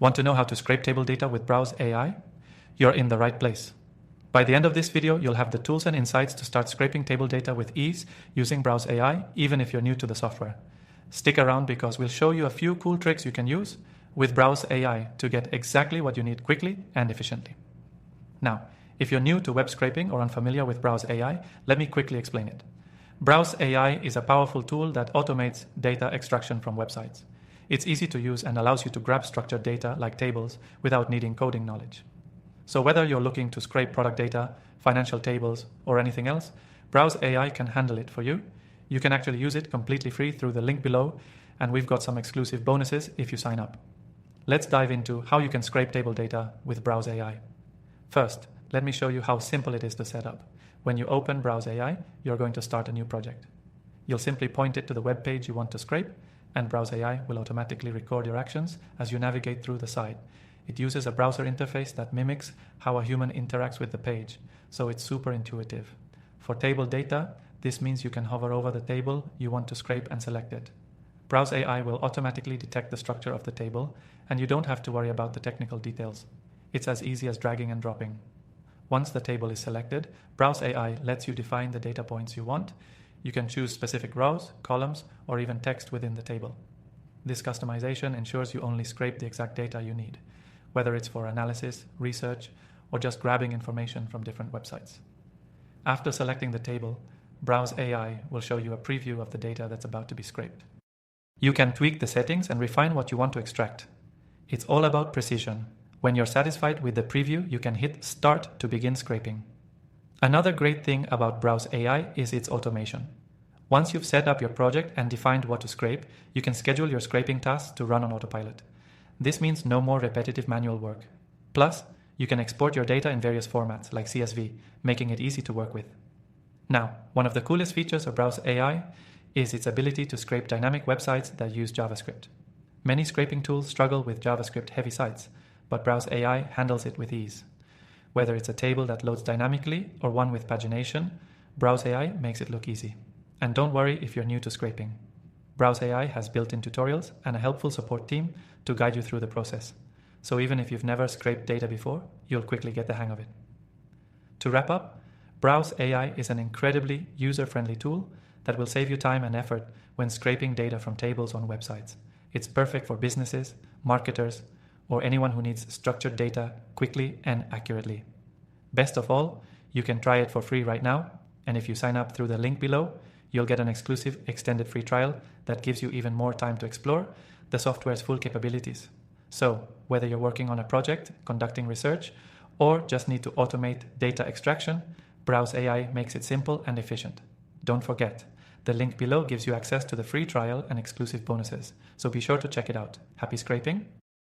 Want to know how to scrape table data with Browse AI? You're in the right place. By the end of this video, you'll have the tools and insights to start scraping table data with ease using Browse AI, even if you're new to the software. Stick around because we'll show you a few cool tricks you can use with Browse AI to get exactly what you need quickly and efficiently. Now, if you're new to web scraping or unfamiliar with Browse AI, let me quickly explain it. Browse AI is a powerful tool that automates data extraction from websites. It's easy to use and allows you to grab structured data like tables without needing coding knowledge. So whether you're looking to scrape product data, financial tables, or anything else, Browse AI can handle it for you. You can actually use it completely free through the link below, and we've got some exclusive bonuses if you sign up. Let's dive into how you can scrape table data with Browse AI. First, let me show you how simple it is to set up. When you open Browse AI, you're going to start a new project. You'll simply point it to the web page you want to scrape, and Browse AI will automatically record your actions as you navigate through the site. It uses a browser interface that mimics how a human interacts with the page, so it's super intuitive. For table data, this means you can hover over the table you want to scrape and select it. Browse AI will automatically detect the structure of the table, and you don't have to worry about the technical details. It's as easy as dragging and dropping. Once the table is selected, Browse AI lets you define the data points you want. You can choose specific rows, columns, or even text within the table. This customization ensures you only scrape the exact data you need, whether it's for analysis, research, or just grabbing information from different websites. After selecting the table, Browse AI will show you a preview of the data that's about to be scraped. You can tweak the settings and refine what you want to extract. It's all about precision. When you're satisfied with the preview, you can hit Start to begin scraping. Another great thing about Browse AI is its automation. Once you've set up your project and defined what to scrape, you can schedule your scraping tasks to run on autopilot. This means no more repetitive manual work. Plus, you can export your data in various formats like CSV, making it easy to work with. Now, one of the coolest features of Browse AI is its ability to scrape dynamic websites that use JavaScript. Many scraping tools struggle with JavaScript-heavy sites, but Browse AI handles it with ease. Whether it's a table that loads dynamically or one with pagination, Browse AI makes it look easy. And don't worry if you're new to scraping. Browse AI has built-in tutorials and a helpful support team to guide you through the process. So even if you've never scraped data before, you'll quickly get the hang of it. To wrap up, Browse AI is an incredibly user-friendly tool that will save you time and effort when scraping data from tables on websites. It's perfect for businesses, marketers, or anyone who needs structured data quickly and accurately. Best of all, you can try it for free right now, and if you sign up through the link below, you'll get an exclusive extended free trial that gives you even more time to explore the software's full capabilities. So, whether you're working on a project, conducting research, or just need to automate data extraction, Browse AI makes it simple and efficient. Don't forget, the link below gives you access to the free trial and exclusive bonuses, so be sure to check it out. Happy scraping!